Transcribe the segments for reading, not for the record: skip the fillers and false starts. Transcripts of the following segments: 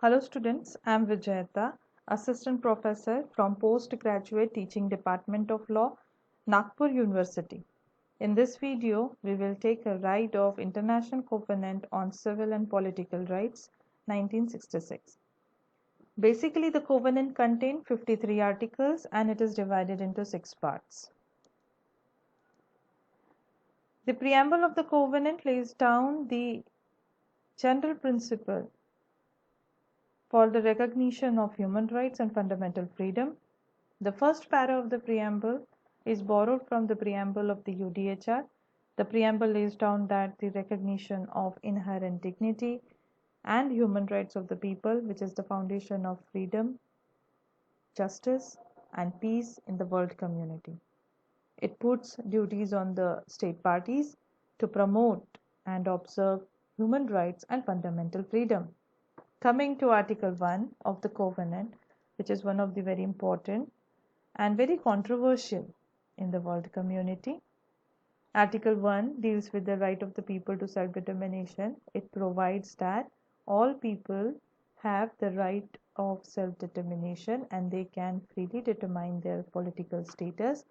Hello students, I am Vijayata, Assistant Professor from Postgraduate Teaching Department of Law, Nagpur University. In this video, we will take a ride of International Covenant on Civil and Political Rights, 1966. Basically, the covenant contained 53 articles and it is divided into 6 parts. The preamble of the covenant lays down the general principle for the recognition of human rights and fundamental freedom. The first para of the preamble is borrowed from the preamble of the UDHR. The preamble lays down that the recognition of inherent dignity and human rights of the people, which is the foundation of freedom, justice, and peace in the world community. It puts duties on the state parties to promote and observe human rights and fundamental freedom. Coming to Article 1 of the Covenant, which is one of the very important and very controversial in the world community. Article 1 deals with the right of the people to self-determination. It provides that all people have the right of self-determination and they can freely determine their political status,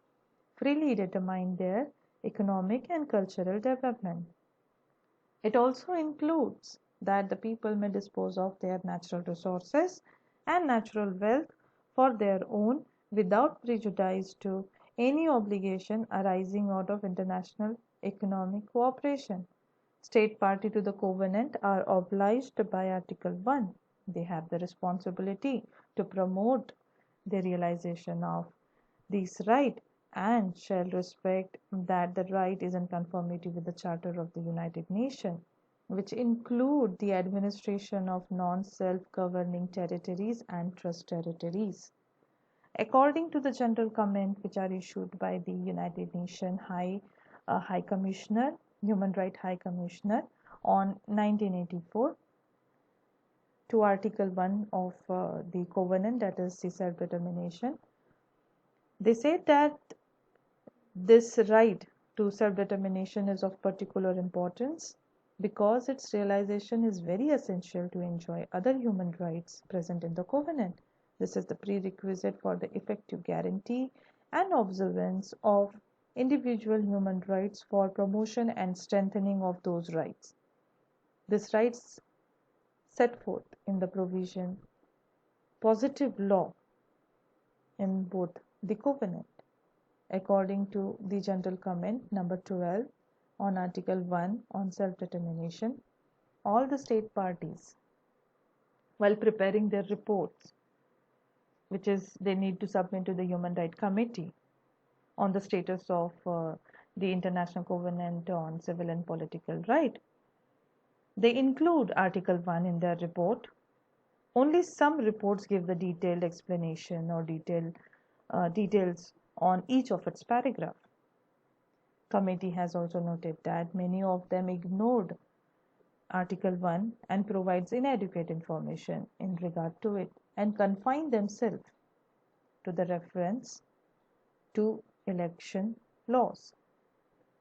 freely determine their economic and cultural development. It also includes that the people may dispose of their natural resources and natural wealth for their own without prejudice to any obligation arising out of international economic cooperation. State party to the covenant are obliged by Article 1. They have the responsibility to promote the realization of these rights and shall respect that the right is in conformity with the Charter of the United Nations, which include the administration of non-self-governing territories and trust territories. According to the general comment which are issued by the United Nations High Commissioner, Human Rights High Commissioner on 1984 to Article 1 of the Covenant, that is the self-determination, they said that this right to self-determination is of particular importance because its realization is very essential to enjoy other human rights present in the covenant. This is the prerequisite for the effective guarantee and observance of individual human rights for promotion and strengthening of those rights. These rights set forth in the provision positive law in both the covenant. According to the general comment number 12 on Article 1 on self-determination, all the state parties, while preparing their reports, which is they need to submit to the Human Rights Committee on the status of the International Covenant on Civil and Political Right, they include Article 1 in their report. Only some reports give the detailed explanation or details on each of its paragraph. Committee has also noted that many of them ignored Article 1 and provides inadequate information in regard to it and confine themselves to the reference to election laws.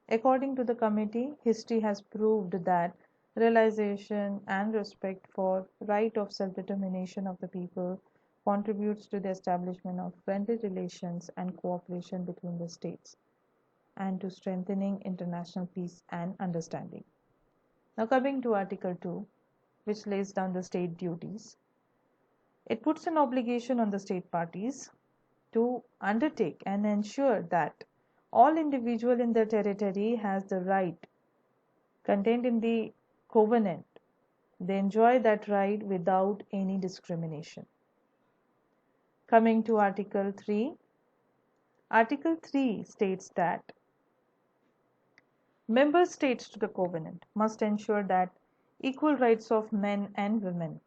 According to the committee, history has proved that realization and respect for right of self-determination of the people contributes to the establishment of friendly relations and cooperation between the states and to strengthening international peace and understanding. Now coming to Article 2, which lays down the state duties, it puts an obligation on the state parties to undertake and ensure that all individual in their territory has the right contained in the covenant. They enjoy that right without any discrimination. Coming to Article 3, Article 3 states that member states to the covenant must ensure that equal rights of men and women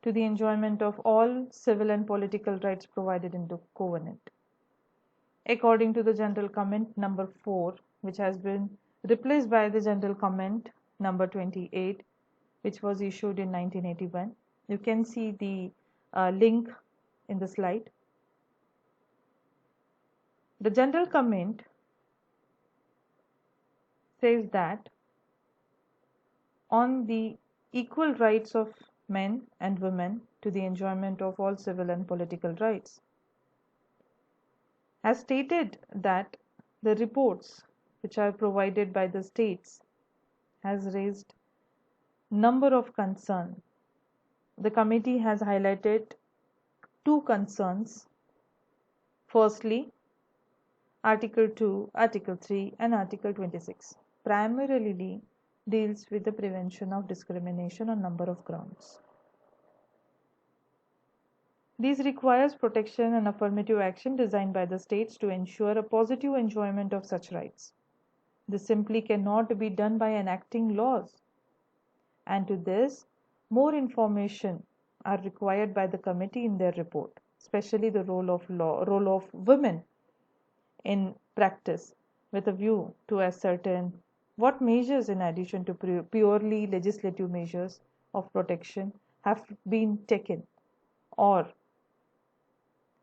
to the enjoyment of all civil and political rights provided in the covenant. According to the general comment number 4, which has been replaced by the general comment number 28, which was issued in 1981, you can see the link in the slide. The general comment says that on the equal rights of men and women to the enjoyment of all civil and political rights. Has stated that the reports which are provided by the states has raised number of concerns. The committee has highlighted two concerns. Firstly, Article 2, Article 3 and Article 26 primarily deals with the prevention of discrimination on number of grounds. These requires protection and affirmative action designed by the states to ensure a positive enjoyment of such rights. This simply cannot be done by enacting laws. And to this, more information are required by the committee in their report, especially the role of women in practice, with a view to ascertain what measures, in addition to purely legislative measures of protection, have been taken or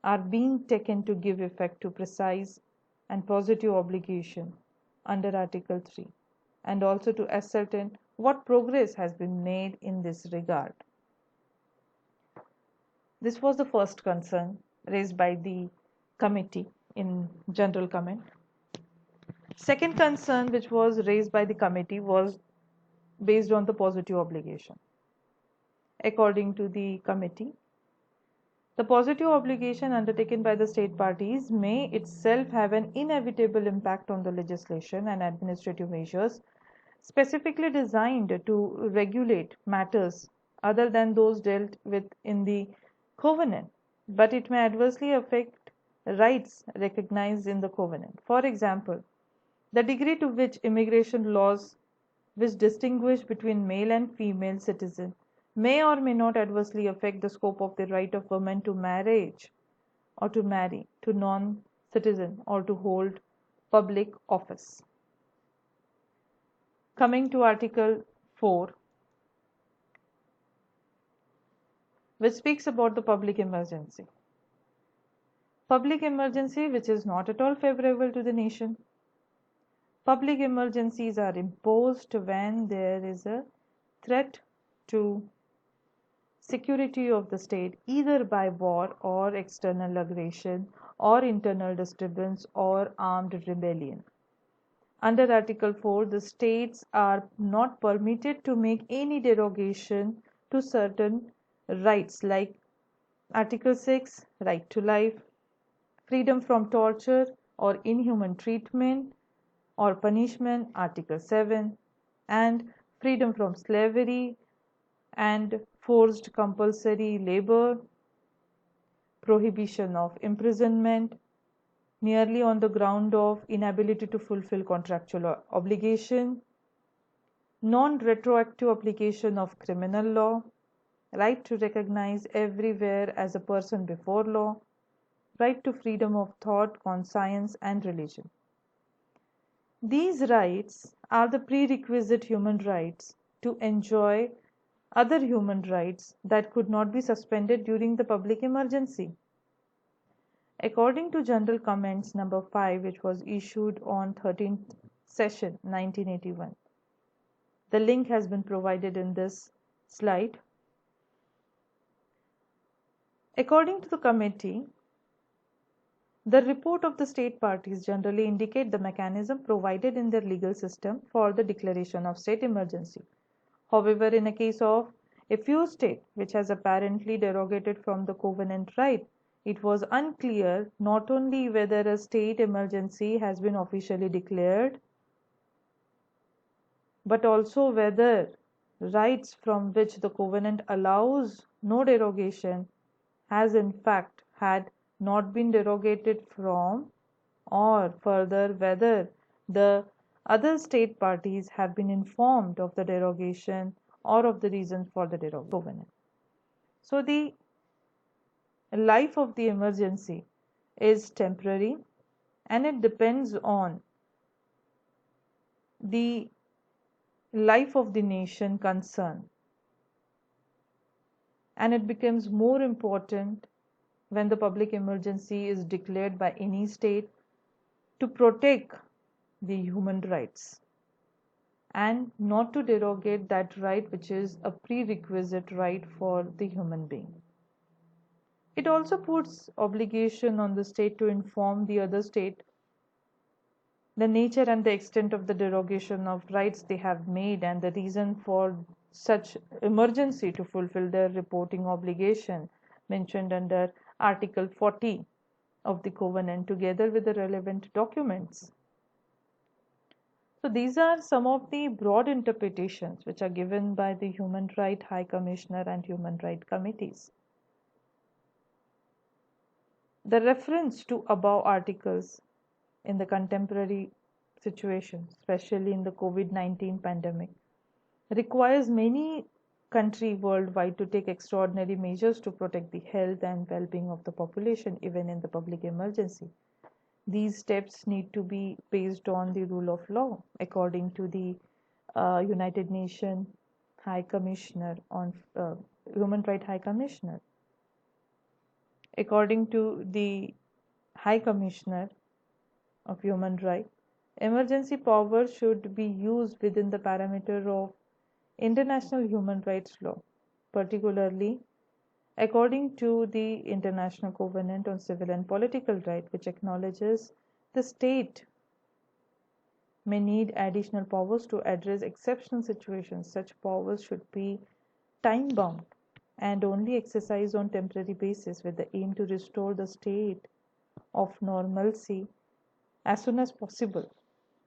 are being taken to give effect to precise and positive obligation under Article 3, and also to ascertain what progress has been made in this regard. This was the first concern raised by the committee in general comment. Second concern which was raised by the committee was based on the positive obligation. According to the committee, the positive obligation undertaken by the state parties may itself have an inevitable impact on the legislation and administrative measures specifically designed to regulate matters other than those dealt with in the covenant, but it may adversely affect rights recognized in the covenant. For example, the degree to which immigration laws which distinguish between male and female citizens may or may not adversely affect the scope of the right of women to marriage or to marry to non-citizen or to hold public office. Coming to Article 4, which speaks about the public emergency. Public emergency which is not at all favorable to the nation. Public emergencies are imposed when there is a threat to security of the state, either by war or external aggression or internal disturbance or armed rebellion. Under Article 4, the states are not permitted to make any derogation to certain rights like Article 6, right to life, freedom from torture or inhuman treatment or punishment, Article 7, and freedom from slavery and forced compulsory labor, prohibition of imprisonment, merely on the ground of inability to fulfill contractual obligation, non-retroactive application of criminal law, right to recognize everywhere as a person before law, right to freedom of thought, conscience, and religion. These rights are the prerequisite human rights to enjoy other human rights that could not be suspended during the public emergency. According to General Comments number 5, which was issued on 13th session 1981, the link has been provided in this slide. According to the committee, the report of the state parties generally indicate the mechanism provided in their legal system for the declaration of state emergency. However, in a case of a few states which has apparently derogated from the covenant right, it was unclear not only whether a state emergency has been officially declared, but also whether rights from which the covenant allows no derogation has in fact had not been derogated from, or further whether the other state parties have been informed of the derogation or of the reasons for the covenant. So the life of the emergency is temporary and it depends on the life of the nation concerned, and it becomes more important when the public emergency is declared by any state to protect the human rights and not to derogate that right, which is a prerequisite right for the human being. It also puts obligation on the state to inform the other state the nature and the extent of the derogation of rights they have made and the reason for such emergency to fulfill their reporting obligation mentioned under Article 40 of the Covenant, together with the relevant documents. So these are some of the broad interpretations which are given by the Human Rights High Commissioner and Human Rights Committees. The reference to above articles in the contemporary situation, especially in the COVID-19 pandemic, requires many countries worldwide to take extraordinary measures to protect the health and well-being of the population, even in the public emergency. These steps need to be based on the rule of law, according to the United Nations High Commissioner on Human Rights High Commissioner. According to the High Commissioner of Human Rights, emergency powers should be used within the parameter of international human rights law, particularly according to the International Covenant on Civil and Political Rights, which acknowledges the state may need additional powers to address exceptional situations. Such powers should be time bound and only exercised on temporary basis with the aim to restore the state of normalcy as soon as possible.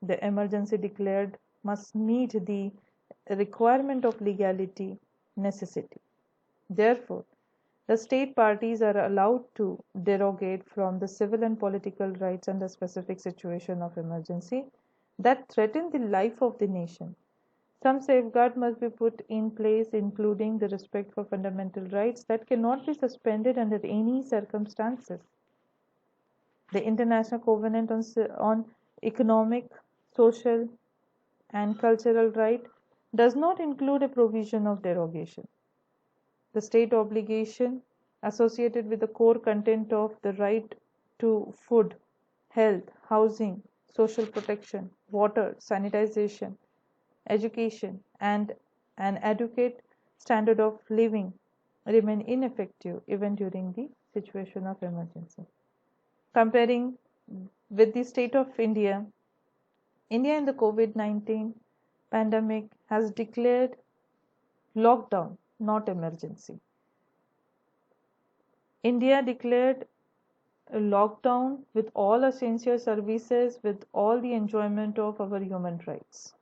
The emergency declared must meet the requirement of legality, necessity. Therefore, the state parties are allowed to derogate from the civil and political rights under specific situation of emergency that threaten the life of the nation. Some safeguards must be put in place, including the respect for fundamental rights that cannot be suspended under any circumstances. The International Covenant on Economic, Social, and Cultural Right does not include a provision of derogation. The state obligation associated with the core content of the right to food, health, housing, social protection, water, sanitization, education, and an adequate standard of living remain ineffective even during the situation of emergency. Comparing with the state of India, India in the COVID-19 pandemic has declared lockdown, not emergency. India declared a lockdown with all essential services, with all the enjoyment of our human rights.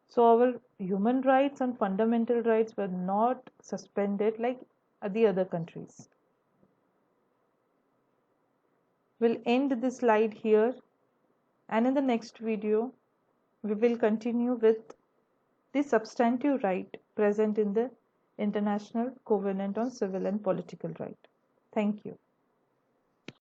So our human rights and fundamental rights were not suspended like the other countries. We'll end this slide here, and in the next video we will continue with the substantive right present in the International Covenant on Civil and Political Right. Thank you.